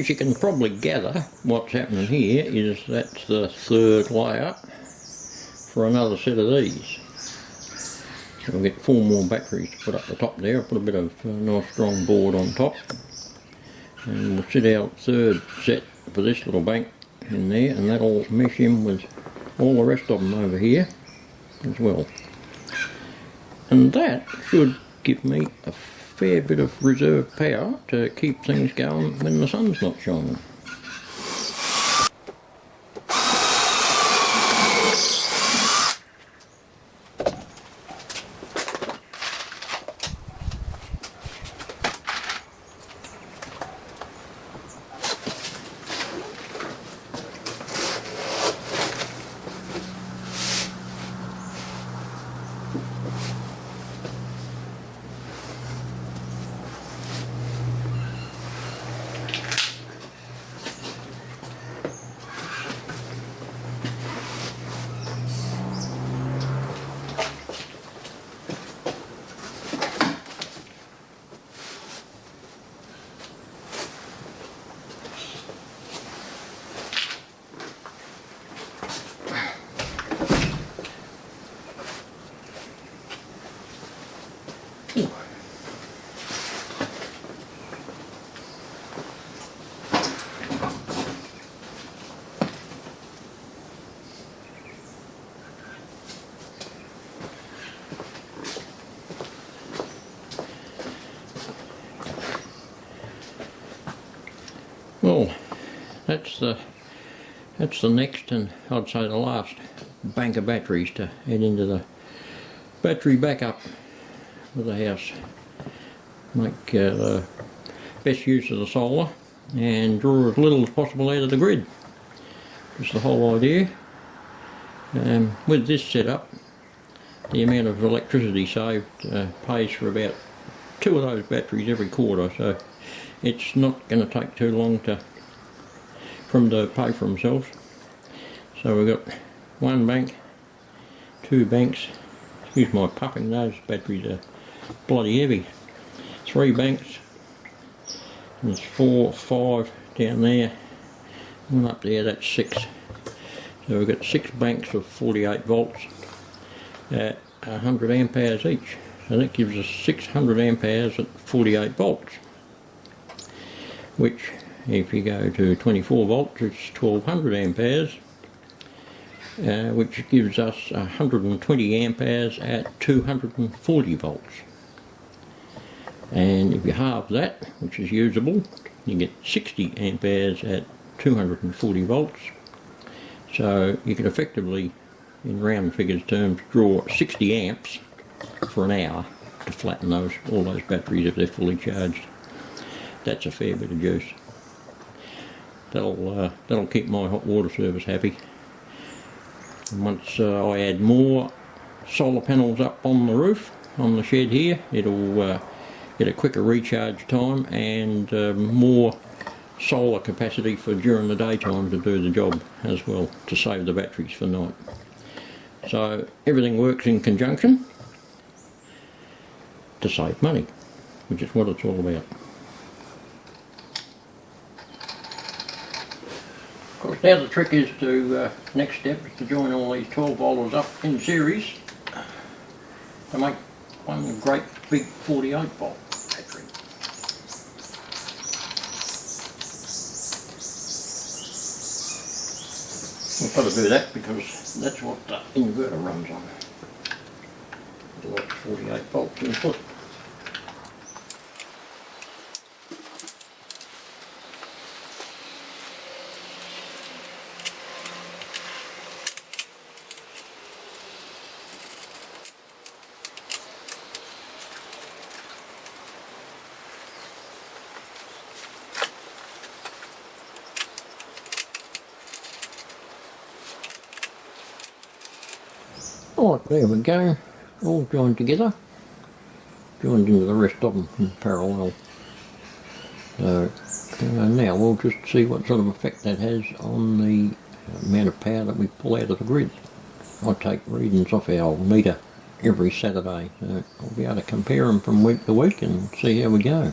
as you can probably gather, what's happening here is that's the third layer for another set of these. So we'll get 4 more batteries to put up the top there. I'll put a bit of nice strong board on top, and we'll set our third set for this little bank in there, and that'll mesh in with all the rest of them over here as well. And that should give me a fair bit of reserve power to keep things going when the sun's not shining. Well, that's the next, and I'd say the last bank of batteries to head into the battery backup for the house. Make the best use of the solar and draw as little as possible out of the grid. That's the whole idea. With this setup, the amount of electricity saved pays for about 2 of those batteries every quarter, so it's not going to take too long for them to pay for themselves. So we've got 1 bank, 2 banks, excuse my puffing, those batteries are bloody heavy, 3 banks, and there's 4, 5 down there, 1 up there, that's 6. So we've got 6 banks of 48 volts at 100 amp hours each. So that gives us 600 amp hours at 48 volts. Which, if you go to 24 volts, it's 1200 amp hours, which gives us 120 amp hours at 240 volts. And if you halve that, which is usable, you get 60 amp hours at 240 volts. So you can effectively, in round figures terms, draw 60 amps for an hour to flatten all those batteries if they're fully charged. That's a fair bit of juice. That'll keep my hot water service happy. And once I add more solar panels up on the roof, on the shed here, it'll get a quicker recharge time and more solar capacity for during the daytime to do the job as well, to save the batteries for night. So everything works in conjunction to save money, which is what it's all about. Of course, now the trick is to, next step is to join all these 12 volts up in series to make one great big 48 volt battery. We've got to do that because that's what the inverter runs on. Like 48 volts input. Right, there we go, all joined together, joined into the rest of them in parallel. So now we'll just see what sort of effect that has on the amount of power that we pull out of the grid. I take readings off our meter every Saturday, so I'll be able to compare them from week to week and see how we go.